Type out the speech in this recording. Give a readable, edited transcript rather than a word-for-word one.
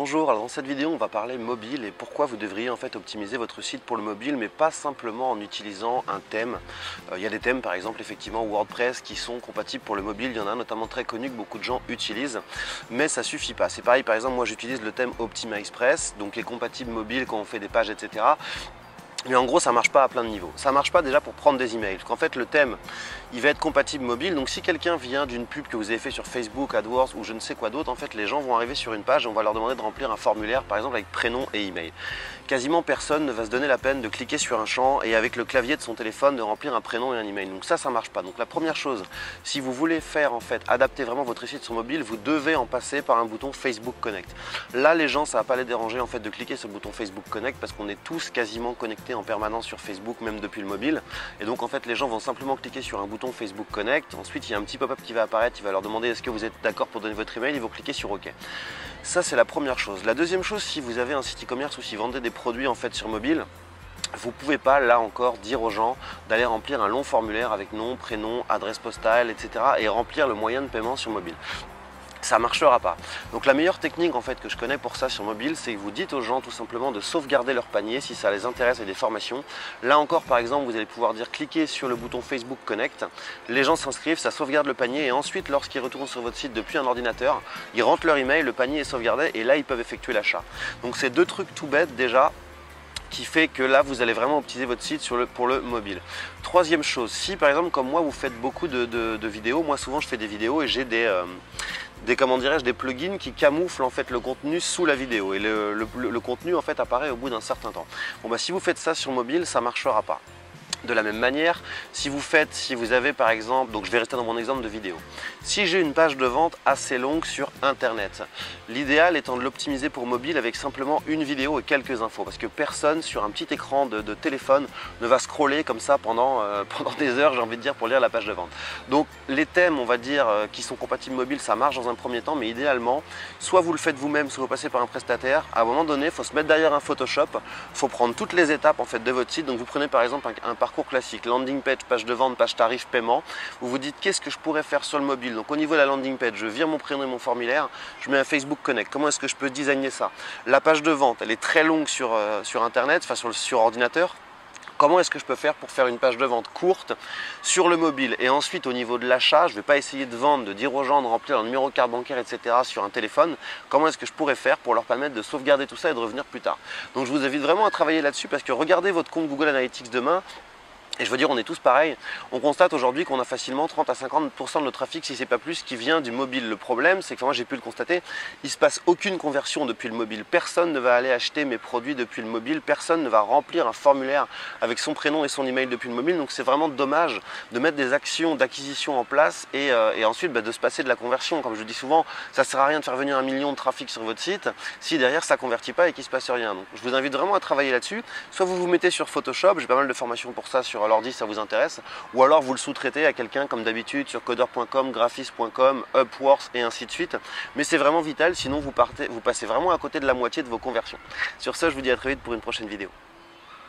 Bonjour, alors dans cette vidéo on va parler mobile et pourquoi vous devriez en fait optimiser votre site pour le mobile, mais pas simplement en utilisant un thème. Il y a des thèmes par exemple effectivement WordPress qui sont compatibles pour le mobile, il y en a un notamment très connu que beaucoup de gens utilisent, mais ça suffit pas. C'est pareil, par exemple moi j'utilise le thème OptimizePress, donc qui est compatible mobile quand on fait des pages etc. Mais en gros ça marche pas à plein de niveaux. Ça marche pas déjà pour prendre des emails, parce qu'en fait le thème il va être compatible mobile, donc si quelqu'un vient d'une pub que vous avez fait sur Facebook, AdWords ou je ne sais quoi d'autre, en fait les gens vont arriver sur une page et on va leur demander de remplir un formulaire par exemple avec prénom et email. Quasiment personne ne va se donner la peine de cliquer sur un champ et avec le clavier de son téléphone de remplir un prénom et un email. Donc ça marche pas. Donc la première chose, si vous voulez faire en fait adapter vraiment votre site sur mobile, vous devez en passer par un bouton Facebook Connect. Là les gens ça va pas les déranger en fait de cliquer sur le bouton Facebook Connect parce qu'on est tous quasiment connectés en permanence sur Facebook, même depuis le mobile. Et donc en fait les gens vont simplement cliquer sur un bouton Facebook Connect. Ensuite il y a un petit pop-up qui va apparaître, il va leur demander est-ce que vous êtes d'accord pour donner votre email, ils vont cliquer sur OK. Ça c'est la première chose. La deuxième chose, si vous avez un site e-commerce ou si vous vendez des produits en fait sur mobile, vous ne pouvez pas là encore dire aux gens d'aller remplir un long formulaire avec nom, prénom, adresse postale, etc. et remplir le moyen de paiement sur mobile. Ça ne marchera pas. Donc la meilleure technique en fait que je connais pour ça sur mobile, c'est que vous dites aux gens tout simplement de sauvegarder leur panier si ça les intéresse et des formations. Là encore par exemple vous allez pouvoir dire cliquez sur le bouton Facebook Connect, les gens s'inscrivent, ça sauvegarde le panier et ensuite lorsqu'ils retournent sur votre site depuis un ordinateur, ils rentrent leur email, le panier est sauvegardé et là ils peuvent effectuer l'achat. Donc c'est deux trucs tout bêtes déjà qui fait que là vous allez vraiment optimiser votre site pour le mobile. Troisième chose, si par exemple comme moi vous faites beaucoup de vidéos, moi souvent je fais des vidéos et j'ai des plugins qui camouflent en fait le contenu sous la vidéo et le contenu en fait apparaît au bout d'un certain temps. Bon bah si vous faites ça sur mobile, ça ne marchera pas. De la même manière, si vous avez par exemple, donc je vais rester dans mon exemple de vidéo, si j'ai une page de vente assez longue sur internet, l'idéal étant de l'optimiser pour mobile avec simplement une vidéo et quelques infos, parce que personne sur un petit écran de téléphone ne va scroller comme ça pendant des heures, j'ai envie de dire, pour lire la page de vente. Donc les thèmes, on va dire, qui sont compatibles mobile, ça marche dans un premier temps, mais idéalement, soit vous le faites vous-même, soit vous passez par un prestataire. À un moment donné, il faut se mettre derrière un Photoshop, il faut prendre toutes les étapes en fait de votre site. Donc vous prenez par exemple un parcours classique, landing page, page de vente, page tarif, paiement. Vous vous dites qu'est-ce que je pourrais faire sur le mobile. Donc au niveau de la landing page, je vire mon prénom et mon formulaire, je mets un Facebook Connect. Comment est-ce que je peux designer ça? La page de vente, elle est très longue sur internet, enfin sur ordinateur. Comment est-ce que je peux faire pour faire une page de vente courte sur le mobile? Et ensuite au niveau de l'achat, je ne vais pas essayer de vendre, de dire aux gens de remplir leur numéro de carte bancaire, etc. sur un téléphone. Comment est-ce que je pourrais faire pour leur permettre de sauvegarder tout ça et de revenir plus tard? Donc je vous invite vraiment à travailler là-dessus parce que regardez votre compte Google Analytics demain. Et je veux dire, on est tous pareils. On constate aujourd'hui qu'on a facilement 30 à 50% de notre trafic, si ce n'est pas plus, qui vient du mobile. Le problème, c'est que moi j'ai pu le constater, il ne se passe aucune conversion depuis le mobile. Personne ne va aller acheter mes produits depuis le mobile. Personne ne va remplir un formulaire avec son prénom et son email depuis le mobile. Donc c'est vraiment dommage de mettre des actions d'acquisition en place et ensuite de se passer de la conversion. Comme je dis souvent, ça ne sert à rien de faire venir 1 million de trafic sur votre site si derrière ça ne convertit pas et qu'il ne se passe rien. Donc je vous invite vraiment à travailler là-dessus. Soit vous vous mettez sur Photoshop, j'ai pas mal de formations pour ça sur l'ordi, ça vous intéresse, ou alors vous le sous-traitez à quelqu'un comme d'habitude sur codeur.com, graphis.com, Upwork et ainsi de suite. Mais c'est vraiment vital, sinon vous passez vraiment à côté de la moitié de vos conversions. Sur ce, je vous dis à très vite pour une prochaine vidéo.